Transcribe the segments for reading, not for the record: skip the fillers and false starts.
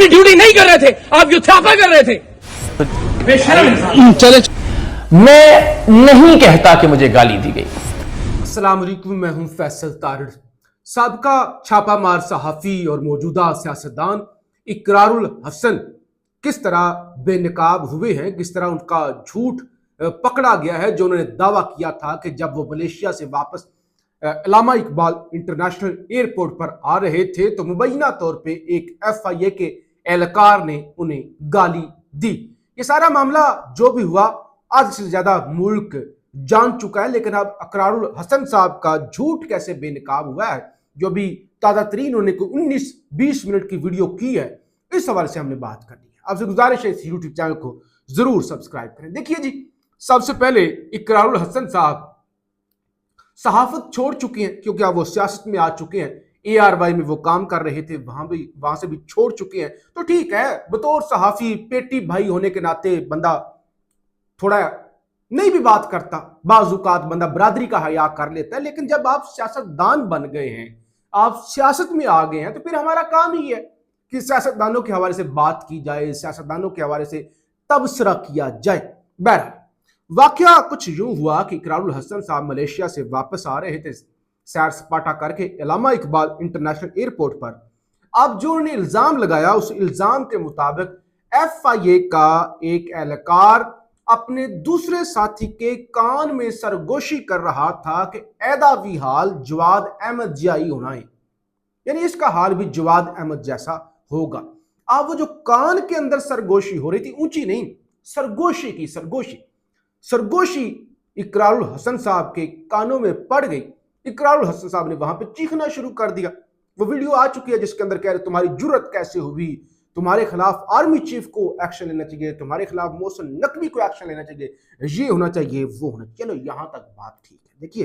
अपनी ड्यूटी नहीं कर रहे थे, आप युद्धापा कर रहे थे। बेशर्म। चले, मैं नहीं कहता कि मुझे गाली दी गई। अस्सलाम वालेकुम, मैं हूं फैसल तारिड़। साबका छापामार सहाफ़ी और मौजूदा सियासतदान इकरारुल हसन किस तरह बेनकाब हुए हैं, किस तरह उनका झूठ पकड़ा गया है। जो उन्होंने दावा किया था कि जब वो मलेशिया से वापस अल्लामा इकबाल इंटरनेशनल एयरपोर्ट पर आ रहे थे तो मुबैना तौर पे एक FIA के एहलकार ने उन्हें गाली दी। ये सारा मामला जो भी हुआ आज से ज्यादा मुल्क जान चुका है, लेकिन अब इकरारुल हसन साहब का झूठ कैसे बेनकाब हुआ है, जो भी ताज़ा तरीन उन्होंने 19-20 मिनट की वीडियो की है, इस हवाले से हमने बात करनी है। आपसे गुजारिश है इस यूट्यूब चैनल को जरूर सब्सक्राइब करें। देखिए जी, सबसे पहले इकरारुल हसन साहब सहाफत छोड़ चुके हैं, क्योंकि अब वो सियासत में आ चुके हैं। ARY में वो काम कर रहे थे, वहां से भी छोड़ चुके हैं। तो ठीक है, बतौर सहाफी पेटी भाई होने के नाते बंदा थोड़ा नहीं भी बात करता, बाजुकात बंदा बरादरी का हया कर लेता है, लेकिन जब आप सियासतदान बन गए हैं, आप सियासत में आ गए हैं, तो फिर हमारा काम ही है कि सियासतदानों के हवाले से बात की जाए, सियासतदानों के हवाले से तबसरा किया जाए। बहरहाल वाकया कुछ यूं हुआ कि इकरारुल हसन साहब मलेशिया से वापस आ रहे थे सैर सपाटा करके अल्लामा इकबाल इंटरनेशनल एयरपोर्ट पर। अब जो उन्होंने इल्जाम लगाया, उस इल्जाम के मुताबिक FIA का एक एहलकार अपने दूसरे साथी के कान में सरगोशी कर रहा था कि ऐदा भी हाल जवाद अहमद जियाई होना है, यानी इसका हाल भी जवाद अहमद जैसा होगा। अब वो जो कान के अंदर सरगोशी हो रही थी, ऊंची नहीं, सरगोशी की सरगोशी इकरारुल हसन साहब के कानों में पड़ गई। इकरारुल हसन साहब ने वहां पे चीखना शुरू कर दिया। वो वीडियो आ चुकी है जिसके अंदर कह रहे तुम्हारी जुर्रत कैसे हुई, तुम्हारे खिलाफ आर्मी चीफ को एक्शन लेना चाहिए, तुम्हारे खिलाफ मोहसिन नकवी को एक्शन लेना चाहिए, ये होना चाहिए, वो होना चाहिए। चलो यहां तक बात ठीक है। देखिए,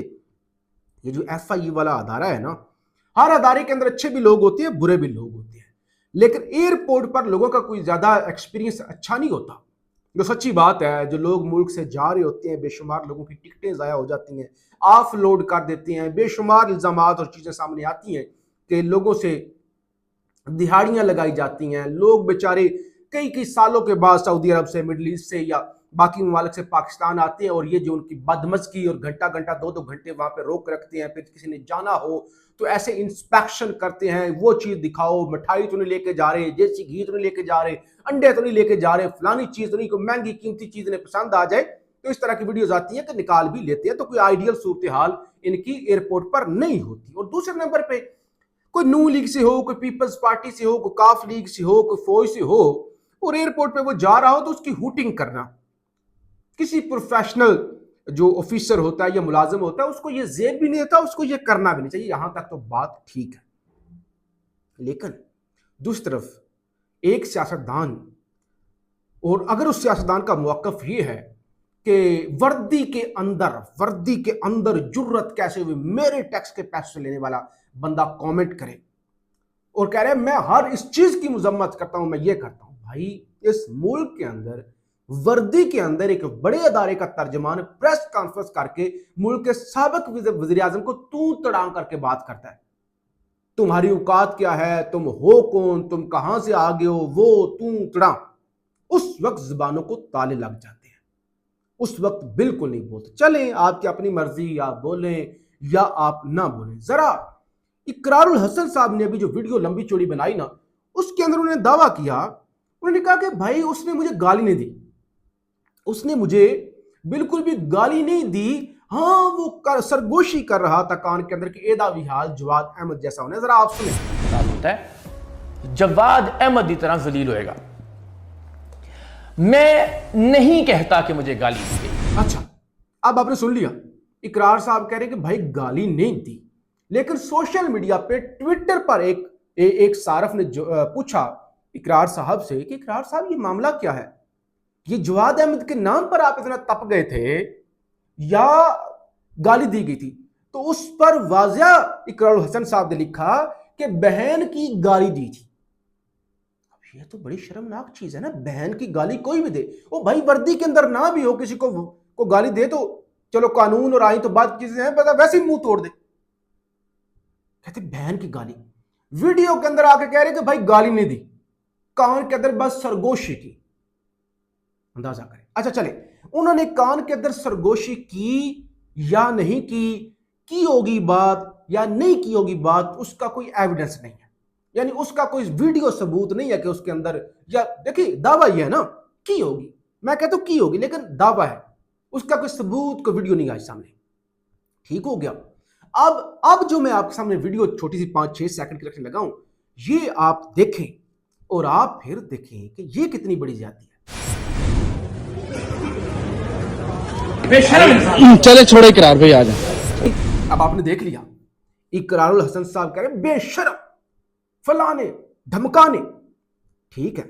ये जो FIA वाला अदारा है ना, हर अदारे के अंदर अच्छे भी लोग होते हैं, बुरे भी लोग होते हैं, लेकिन एयरपोर्ट पर लोगों का कोई ज्यादा एक्सपीरियंस अच्छा नहीं होता। जो सच्ची बात है, जो लोग मुल्क से जा रहे होते हैं, बेशुमार लोगों की टिकटें ज़ाया हो जाती हैं, ऑफ लोड कर देते हैं, बेशुमार इल्ज़ामात और चीज़ें सामने आती हैं कि लोगों से दिहाड़ियाँ लगाई जाती हैं। लोग बेचारे कई सालों के बाद सऊदी अरब से, मिडल ईस्ट से या बाकी ममालिक से पाकिस्तान आते हैं, और ये जो उनकी बदमज़गी और घंटा 2-2 घंटे वहाँ पे रोक रखते हैं। फिर किसी ने जाना हो तो ऐसे इंस्पेक्शन करते हैं, वो चीज़ दिखाओ, मिठाई तो नहीं लेके जा रहे, देसी घी तो नहीं लेके जा रहे, अंडे तो नहीं लेके जा रहे, फलानी चीज़ तो नहीं, कोई महंगी कीमती चीज़ इन्हें पसंद आ जाए तो इस तरह की वीडियोज आती हैं कि निकाल भी लेते हैं। तो कोई आइडियल सूरत हाल इनकी एयरपोर्ट पर नहीं होती। और दूसरे नंबर पे कोई नू लीग से हो, कोई पीपल्स पार्टी से हो, कोई काफ लीग से हो, कोई फौज से हो, और एयरपोर्ट पे वो जा रहा हो तो उसकी हुटिंग करना, किसी प्रोफेशनल जो ऑफिसर होता है या मुलाजिम होता है उसको ये जेब भी नहीं देता, उसको ये करना भी नहीं चाहिए। यहां तक तो बात ठीक है, लेकिन दूसरी तरफ एक सियासतदान, और अगर उस सियासतदान का मौक़िफ़ ये है कि वर्दी के अंदर जुर्रत कैसे हुई, मेरे टैक्स के पैसे लेने वाला बंदा कमेंट करे और कह रहे हैं मैं हर इस चीज की मजम्मत करता हूं, मैं ये करता हूं। भाई, इस मुल्क के अंदर वर्दी के अंदर एक बड़े अदारे का तर्जमान प्रेस कॉन्फ्रेंस करके मुल्क के साबिक वज़ीर आज़म को तू तड़ांग करके बात करता है। तुम्हारी औकात क्या है, तुम हो कौन, तुम कहां से आ गए हो, वो तू तड़ा। उस वक्त जुबानों को ताले लग जाते हैं, उस वक्त बिल्कुल नहीं बोलते। चलें, आपकी अपनी मर्जी, आप बोलें या आप ना बोलें। जरा इकरारुल हसन साहब ने अभी जो वीडियो लंबी चौड़ी बनाई ना, उसके अंदर उन्होंने दावा किया, उन्होंने कहा कि भाई उसने मुझे गाली नहीं दी, उसने मुझे बिल्कुल भी गाली नहीं दी। हाँ, वो सरगोशी कर रहा था कान के अंदर कि एदा भी हाल जवाद अहमद जैसा होना। जरा आप सुने। होता है जवाद अहमद की तरह जलील होएगा। मैं नहीं कहता कि मुझे गाली दी गई। अच्छा, अब आपने सुन लिया, इकरार साहब कह रहे हैं कि भाई गाली नहीं दी, लेकिन सोशल मीडिया पे ट्विटर पर एक सारफ ने पूछा इकरार साहब से कि इकरार साहब ये मामला क्या है, ये जवाद अहमद के नाम पर आप इतना तप गए थे या गाली दी गई थी? तो उस पर वाजिया इकरारुल हसन साहब ने लिखा कि बहन की गाली दी थी। अब ये तो बड़ी शर्मनाक चीज है ना, बहन की गाली कोई भी दे, वो भाई वर्दी के अंदर ना भी हो, किसी को गाली दे तो चलो कानून और आईन तो बात चीजें हैं, पता वैसे ही मुंह तोड़ दे। कहते बहन की गाली, वीडियो के अंदर आके कह रहे कि भाई गाली नहीं दी, कान के अंदर बस सरगोशी की, अंदाजा करें। अच्छा चले, उन्होंने कान के अंदर सरगोशी की या नहीं की होगी बात या नहीं की होगी बात, उसका कोई एविडेंस नहीं है, यानी उसका कोई वीडियो सबूत नहीं है कि उसके अंदर, या देखिए दावा यह है ना की होगी, मैं कहता हूं की होगी लेकिन दावा है, उसका कोई सबूत कोई वीडियो नहीं आई सामने। ठीक हो गया। अब जो मैं आपके सामने वीडियो छोटी सी 5-6 सेकंड की रखने लगा हूं, ये आप देखें और आप फिर देखें कि ये कितनी बड़ी ज्यादती है। बेशरम इंसान। चले छोड़े इकरार भाई, आ जाए। अब आपने देख लिया, इकरारुल हसन साहब कह रहे बेशरम, फलाने धमकाने। ठीक है,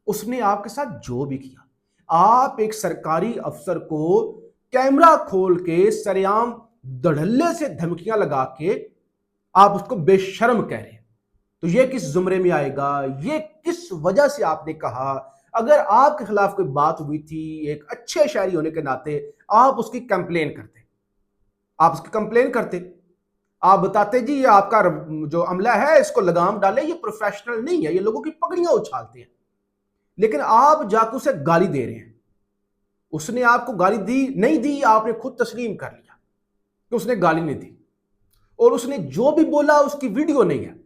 उसने आपके साथ जो भी किया, आप एक सरकारी अफसर को कैमरा खोल के सरेआम धड़ल्ले से धमकियां लगा के आप उसको बेशर्म कह रहे हैं, तो ये किस जुमरे में आएगा? ये किस वजह से आपने कहा? अगर आपके खिलाफ कोई बात हुई थी, एक अच्छे शायरी होने के नाते आप उसकी कंप्लेन करते, आप उसकी कंप्लेन करते, आप बताते जी ये आपका जो अमला है इसको लगाम डाले, ये प्रोफेशनल नहीं है, ये लोगों की पगड़ियां उछालते हैं। लेकिन आप जाकर उसे गाली दे रहे हैं। उसने आपको गाली दी नहीं दी, आपने खुद तस्लीम कर लिया कि उसने गाली नहीं दी, और उसने जो भी बोला उसकी वीडियो नहीं है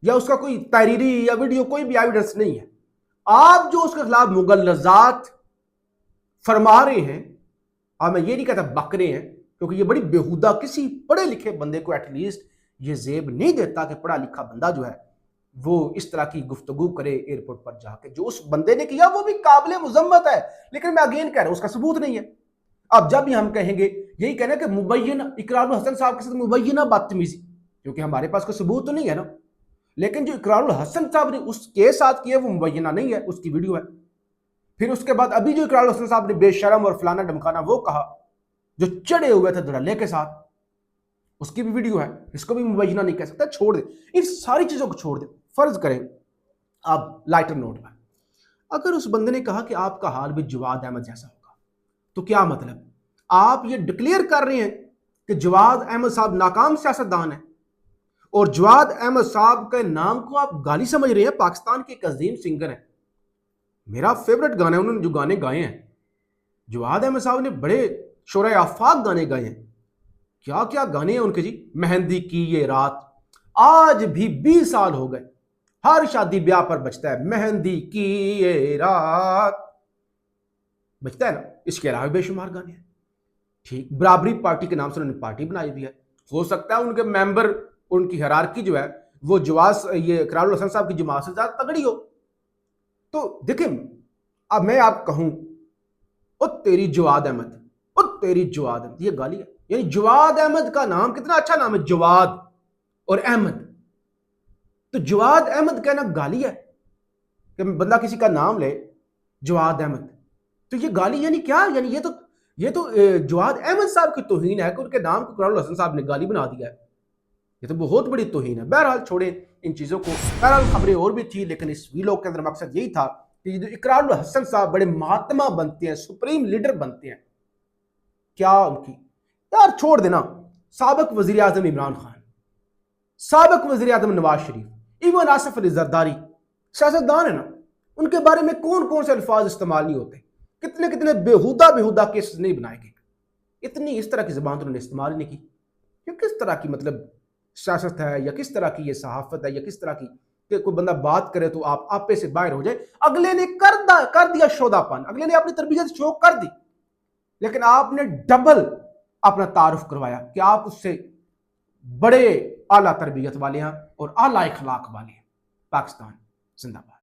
या उसका कोई तहरीरी या वीडियो कोई भी एविडेंस नहीं है। आप जो उसके खिलाफ मुगल्लजात फरमा रहे हैं, और मैं ये नहीं कहता बक रहे हैं, क्योंकि ये बड़ी बेहुदा, किसी पढ़े लिखे बंदे को एटलीस्ट ये जेब नहीं देता कि पढ़ा लिखा बंदा जो है वो इस तरह की गुफ्तगू करे एयरपोर्ट पर जाके। जो उस बंदे ने किया वो भी काबिल मुजम्मत है, लेकिन मैं अगेन कह रहा हूं उसका सबूत नहीं है। अब जब भी हम कहेंगे, यही कहना कि मुबैयना इकरारुल हसन साहब के साथ मुबैयना बदतमीजी, क्योंकि हमारे पास कोई सबूत तो नहीं है ना, लेकिन जो इकरारुल हसन साहब ने उसके साथ किया वो मुबैयना नहीं है, उसकी वीडियो है। फिर उसके बाद अभी जो इकरारुल हसन साहब ने बेशरम और फलाना धमकाना वो कहा, जो चढ़े हुए थे धड़ल्ले के साथ, उसकी भी वीडियो है, इसको भी मुबैयना नहीं कह सकता। छोड़ दे इन सारी चीजों को, छोड़ दे। फर्ज करें अब लाइटर नोट पर, अगर उस बंदे ने कहा कि आपका हाल भी जवाद अहमद जैसा होगा, तो क्या मतलब आप ये डिक्लेयर कर रहे हैं कि जवाद अहमद साहब नाकाम सियासतदान है, और जवाद अहमद साहब के नाम को आप गाली समझ रहे हैं? पाकिस्तान के एक अजीम सिंगर है, मेरा फेवरेट गाना है, उन्होंने जो गाने गाए हैं जवाद अहमद साहब ने, बड़े शोरे आफाक गाने गाए हैं। क्या क्या गाने हैं उनके जी। मेहंदी की ये रात, आज भी 20 साल हो गए, हर शादी ब्याह पर बजता है, मेहंदी की ये रात बजता है ना। इसके अलावा बेशुमार गाने हैं। ठीक, बराबरी पार्टी के नाम से उन्होंने पार्टी बनाई हुई है। हो सकता है उनके मेंबर, उनकी हिरारकी जो है वो जवाद ये इकरारुल हसन साहब की जमात से ज्यादा तगड़ी हो। तो देखिए, अब मैं आप कहूं ओ तेरी जवाद अहमद, ओ तेरी जवाद अहमद, ये गाली है। यानी जवाद अहमद का नाम कितना अच्छा नाम है, जवाद और अहमद, तो जवाद अहमद कहना गाली है कि बंदा किसी का नाम ले जवाद अहमद, तो ये गाली यानी क्या? यानी ये तो जवाद अहमद साहब की तौहीन है कि उनके नाम को इकरारुल हसन साहब ने गाली बना दिया है। ये तो बहुत बड़ी तौहीन है। बहरहाल छोड़ें इन चीज़ों को। बहरहाल खबरें और भी थी, लेकिन इस वीलॉग के अंदर मकसद यही था कि जो इकरारुल हसन साहब बड़े महात्मा बनते हैं, सुप्रीम लीडर बनते हैं, क्या उनकी यार छोड़ देना। साबिक वजीर आजम इमरान खान, साबिक वजीर आजम नवाज शरीफ, इवन आसिफ अली जरदारी सियासतदान है ना, उनके बारे में कौन कौन से अल्फाज इस्तेमाल नहीं होते, कितने कितने बेहुदा केसेस नहीं बनाए गए, इतनी इस तरह की जबान तो उन्होंने इस्तेमाल नहीं की। ये किस तरह की मतलब सियासत है, या किस तरह की ये सहाफत है, या किस तरह की कि कोई बंदा बात करे तो आप आपे से बाहर हो जाए। अगले ने कर दिया शोधापन, अगले ने अपनी तरबियत शो कर दी, लेकिन आपने डबल अपना तारुफ करवाया कि आप उससे बड़े आला तरबियत वाले हैं और आला इखलाक वाले हैं। पाकिस्तान जिंदाबाद।